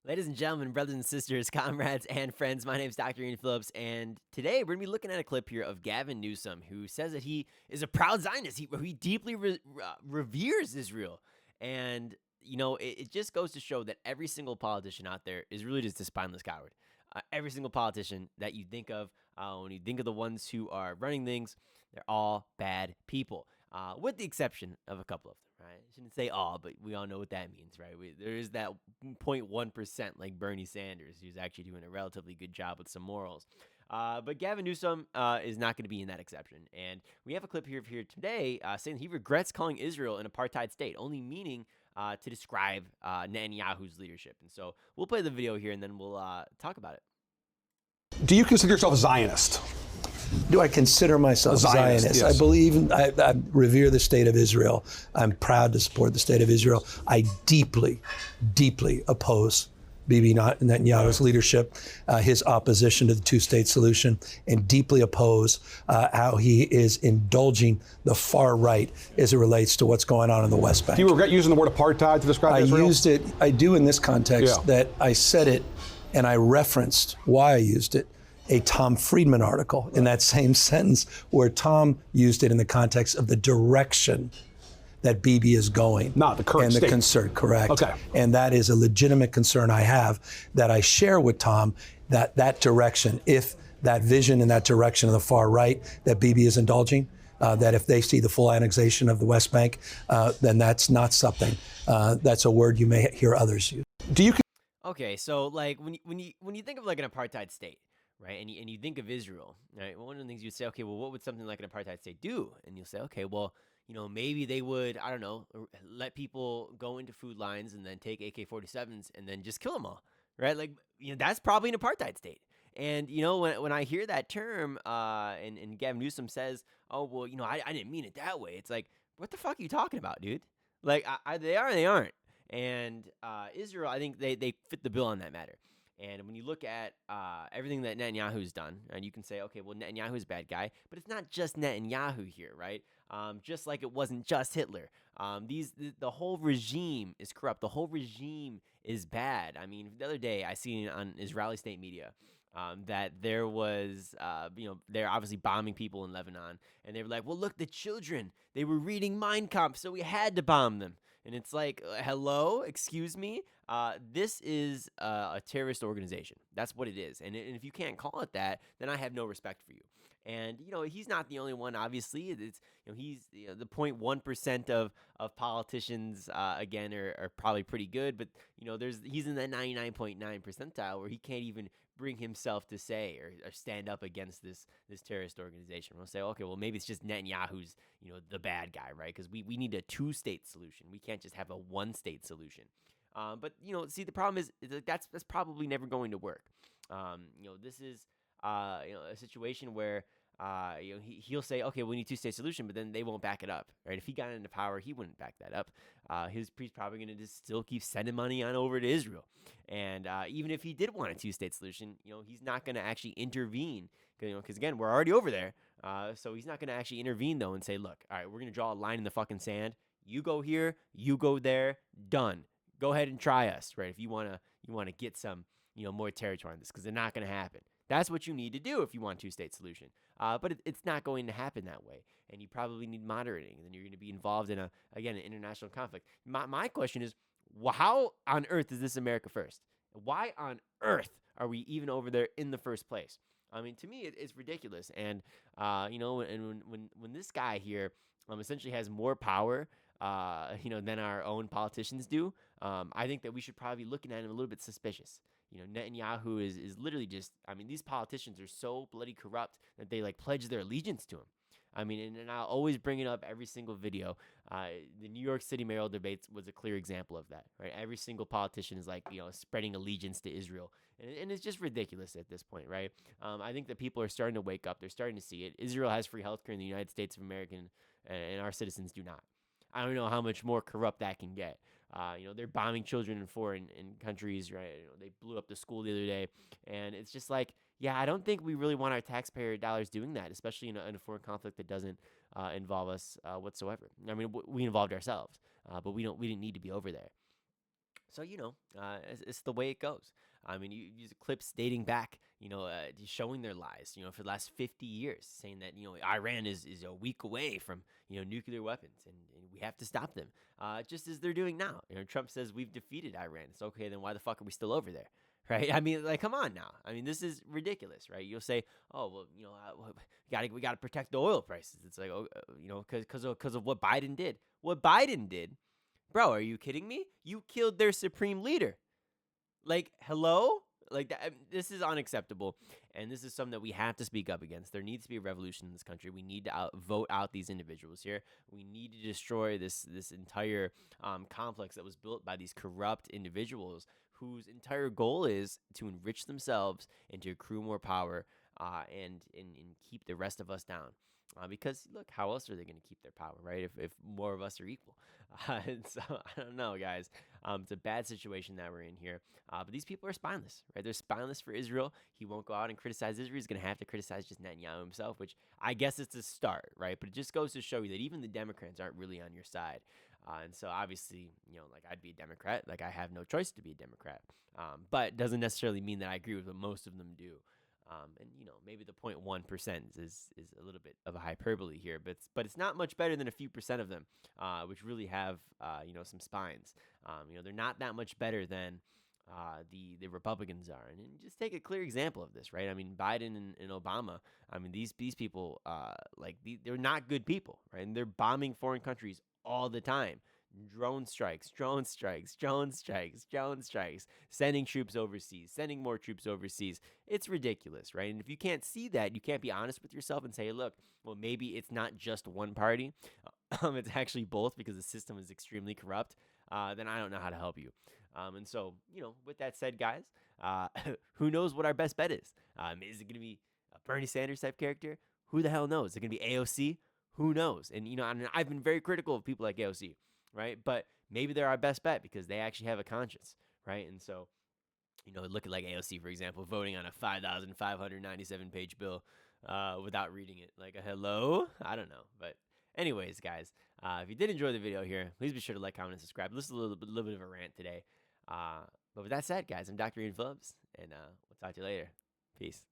Ladies and gentlemen, brothers and sisters, comrades and friends, my name is Dr. Ian Phillips, and today we're going to be looking at a clip here of Gavin Newsom, who says that he is a proud Zionist. He deeply reveres Israel. And, it just goes to show that every single politician out there is really just a spineless coward. Every single politician that you think of, when you think of the ones who are running things, they're all bad people, with the exception of a couple of them. Right? I shouldn't say all, but we all know what that means, right? There is that 0.1% like Bernie Sanders, who's actually doing a relatively good job with some morals. But Gavin Newsom is not going to be in that exception. And we have a clip here today saying he regrets calling Israel an apartheid state, only meaning to describe Netanyahu's leadership. And so we'll play the video here and then we'll talk about it. Do you consider yourself a Zionist? Do I consider myself a Zionist? Yes. I believe, I revere the state of Israel. I'm proud to support the state of Israel. I deeply, deeply oppose Bibi Netanyahu's leadership, his opposition to the two-state solution, and deeply oppose how he is indulging the far right as it relates to what's going on in the West Bank. Do you regret using the word apartheid to describe Israel? I used it, I do in this context, that I said it and I referenced why I used it. A Tom Friedman article in that same sentence where Tom used it in the context of the direction that Bibi is going. Not the current and the state. concern, correct. Okay. And that is a legitimate concern I have that I share with Tom, that direction, if that vision and that direction of the far right that Bibi is indulging, that if they see the full annexation of the West Bank, then that's not something, that's a word you may hear others use. Do you? Okay, so like when you think of like an apartheid state, right, and you think of Israel, right, well, one of the things you say, okay, well, what would something like an apartheid state do? And you'll say, okay, well, maybe they would, I don't know, let people go into food lines and then take AK-47s and then just kill them all, right? Like, that's probably an apartheid state. And, when I hear that term and Gavin Newsom says, oh, well, I didn't mean it that way. It's like, what the fuck are you talking about, dude? Like, they are and they aren't. And Israel, I think they fit the bill on that matter. And when you look at everything that Netanyahu's done, and you can say, okay, well, Netanyahu's a bad guy, but it's not just Netanyahu here, right? Just like it wasn't just Hitler. The whole regime is corrupt. The whole regime is bad. I mean, the other day I seen on Israeli state media that there was, they're obviously bombing people in Lebanon, and they were like, well, look, the children, they were reading Mein Kampf, so we had to bomb them. And it's like, hello, excuse me. This is a terrorist organization. That's what it is. And if you can't call it that, then I have no respect for you. And, he's not the only one, obviously. It's, he's the 0.1% of politicians, again, are probably pretty good. But, he's in that 99.9 percentile where he can't even bring himself to say or stand up against this terrorist organization. We'll say, okay, well, maybe it's just Netanyahu's, the bad guy, right? Because we need a two-state solution. We can't just have a one-state solution. But, see, the problem is that's probably never going to work. This is, a situation where, he'll say, okay, we need a two-state solution, but then they won't back it up, right? If he got into power, he wouldn't back that up. He's probably going to just still keep sending money on over to Israel. And even if he did want a two-state solution, he's not going to actually intervene, because, again, we're already over there. So he's not going to actually intervene, though, and say, look, all right, we're going to draw a line in the fucking sand. You go here, you go there, done. Go ahead and try us, right? If you want to get some, more territory on this, because they're not going to happen. That's what you need to do if you want a two-state solution. But it's not going to happen that way. And you probably need moderating. And then you're going to be involved in, an international conflict. My question is, how on earth is this America first? Why on earth are we even over there in the first place? I mean, to me, it's ridiculous. And, when this guy here essentially has more power, than our own politicians do, I think that we should probably be looking at him a little bit suspicious. Netanyahu is literally just, these politicians are so bloody corrupt that they pledge their allegiance to him. And I'll always bring it up every single video. The New York City mayoral debates was a clear example of that, right? Every single politician is spreading allegiance to Israel. And it's just ridiculous at this point, right? I think that people are starting to wake up. They're starting to see it. Israel has free healthcare in the United States of America, and our citizens do not. I don't know how much more corrupt that can get. They're bombing children in foreign countries, right? They blew up the school the other day. And it's just like, yeah, I don't think we really want our taxpayer dollars doing that, especially in a foreign conflict that doesn't involve us whatsoever. We involved ourselves, but we didn't need to be over there. So, it's the way it goes. I mean, you use clips dating back, showing their lies, for the last 50 years, saying that, Iran is a week away from, nuclear weapons and we have to stop them, just as they're doing now. Trump says we've defeated Iran. It's okay, then why the fuck are we still over there? Right? I mean, like, come on now. I mean, this is ridiculous, right? You'll say, oh, well, we gotta protect the oil prices. It's like, because of what Biden did. What Biden did. Bro, are you kidding me? You killed their supreme leader. Like, hello? Like, this is unacceptable. And this is something that we have to speak up against. There needs to be a revolution in this country. We need to vote out these individuals here. We need to destroy this entire complex that was built by these corrupt individuals whose entire goal is to enrich themselves and to accrue more power and keep the rest of us down. Because look, how else are they going to keep their power, right? If more of us are equal. And so I don't know, guys. It's a bad situation that we're in here. But these people are spineless, right? They're spineless for Israel. He won't go out and criticize Israel. He's going to have to criticize just Netanyahu himself, which I guess it's a start, right? But it just goes to show you that even the Democrats aren't really on your side. And so obviously, like I'd be a Democrat. Like I have no choice to be a Democrat. But it doesn't necessarily mean that I agree with what most of them do. And maybe the 0.1% is a little bit of a hyperbole here, but it's not much better than a few percent of them, which really have some spines. They're not that much better than the Republicans are, and just take a clear example of this, right? I mean, Biden and Obama. I mean, these people they're not good people, right? And they're bombing foreign countries all the time. Drone strikes, sending troops overseas, sending more troops overseas. It's ridiculous, right? And if you can't see that, you can't be honest with yourself and say, look, well, maybe it's not just one party. It's actually both because the system is extremely corrupt. Then I don't know how to help you. And so, with that said, guys, who knows what our best bet is? Is it going to be a Bernie Sanders type character? Who the hell knows? Is it going to be AOC? Who knows? And, I've been very critical of people like AOC. Right? But maybe they're our best bet because they actually have a conscience, right? And so, looking like AOC, for example, voting on a 5,597 page bill without reading it. Like, hello? I don't know. But anyways, guys, if you did enjoy the video here, please be sure to like, comment, and subscribe. This is a little bit of a rant today. But with that said, guys, I'm Dr. Ian Phillips, and we'll talk to you later. Peace.